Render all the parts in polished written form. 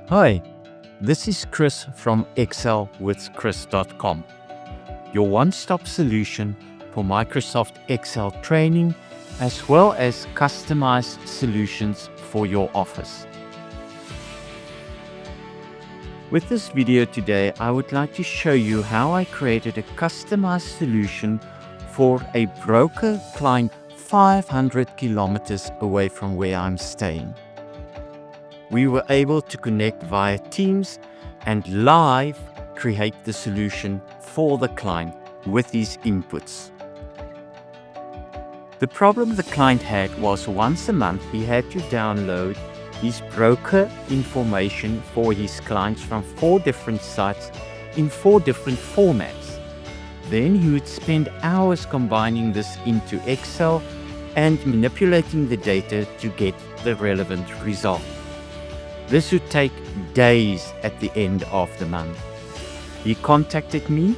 Hi, this is Chris from excelwithchris.com, your one-stop solution for Microsoft Excel training as well as customized solutions for your office. With this video today, I would like to show you how I created a customized solution for a broker client 500 kilometers away from where I'm staying. We were able to connect via Teams and live create the solution for the client with his inputs. The problem the client had was once a month he had to download his broker information for his clients from 4 different sites in 4 different formats. Then he would spend hours combining this into Excel and manipulating the data to get the relevant result. This would take days at the end of the month. He contacted me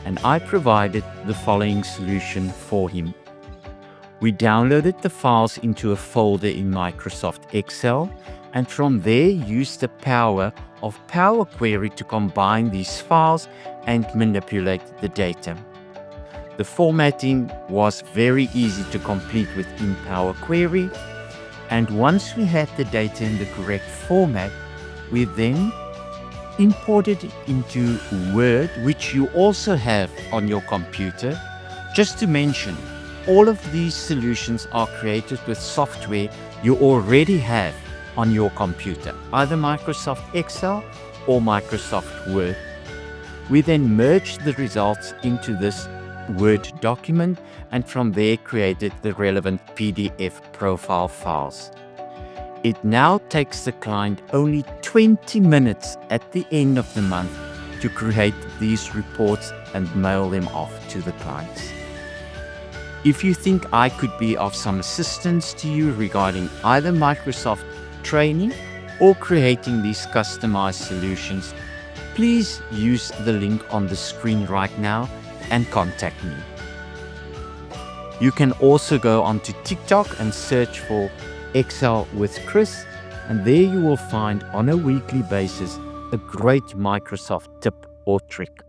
and I provided the following solution for him. We downloaded the files into a folder in Microsoft Excel and from there used the power of Power Query to combine these files and manipulate the data. The formatting was very easy to complete within Power Query. And once we had the data in the correct format, we then imported it into Word, which you also have on your computer. Just to mention, all of these solutions are created with software you already have on your computer, either Microsoft Excel or Microsoft Word. We then merged the results into this Word document and from there created the relevant PDF profile files. It now takes the client only 20 minutes at the end of the month to create these reports and mail them off to the clients. If you think I could be of some assistance to you regarding either Microsoft training or creating these customized solutions, please use the link on the screen right now and contact me. You can also go onto TikTok and search for Excel with Chris, and there you will find on a weekly basis a great Microsoft tip or trick.